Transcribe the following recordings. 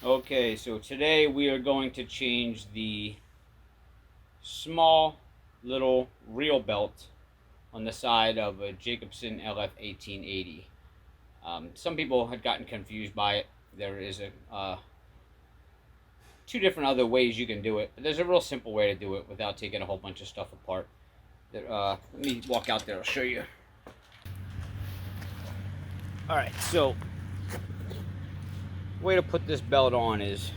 Okay, so today we are going to change the small little reel belt on the side of a Jacobsen LF-1880. Some people had gotten confused by it. There is two different other ways you can do it, but there's a real simple way to do it without taking a whole bunch of stuff apart. Let me walk out there, I'll show you. Alright, so the way to put this belt on is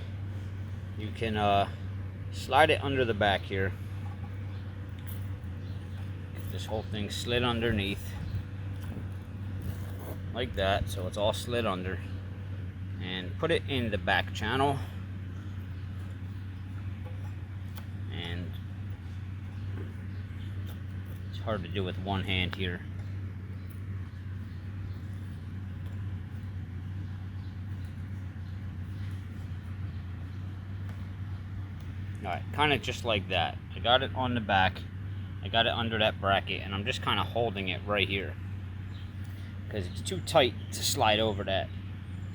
you can slide it under the back here. Get this whole thing slid underneath like that, so it's all slid under, and put it in the back channel. And it's hard to do with one hand here. Alright, kind of just like that. I got it on the back, I got it under that bracket, and I'm just kind of holding it right here because it's too tight to slide over that.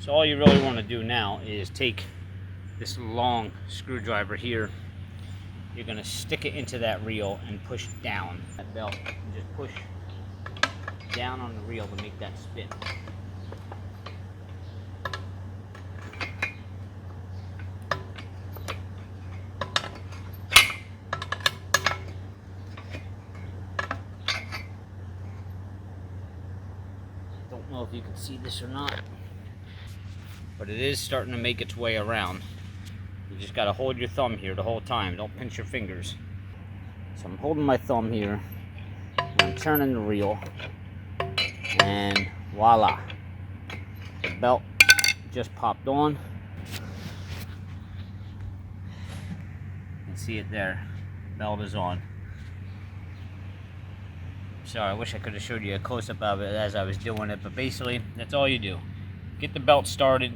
So all you really want to do now is take this long screwdriver here. You're going to stick it into that reel and push down that belt, and just push down on the reel to make that spin. Don't know if you can see this or not, but it is starting to make its way around. You just got to hold your thumb here the whole time. Don't pinch your fingers. So I'm holding my thumb here, and I'm turning the reel, and voila, the belt just popped on. You can see it there. Belt is on. Sorry, I wish I could have showed you a close-up of it as I was doing it, but basically that's all you do. Get the belt started,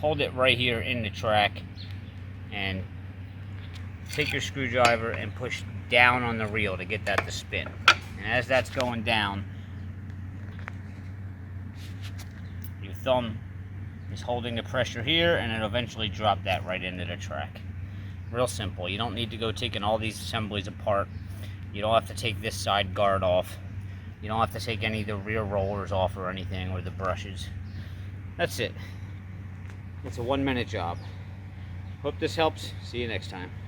hold it right here in the track, and take your screwdriver and push down on the reel to get that to spin. And as that's going down, your thumb is holding the pressure here, and it'll eventually drop that right into the track. Real simple. You don't need to go taking all these assemblies apart. You don't have to take this side guard off. You don't have to take any of the rear rollers off or anything, or the brushes. That's it. It's a 1-minute job. Hope this helps. See you next time.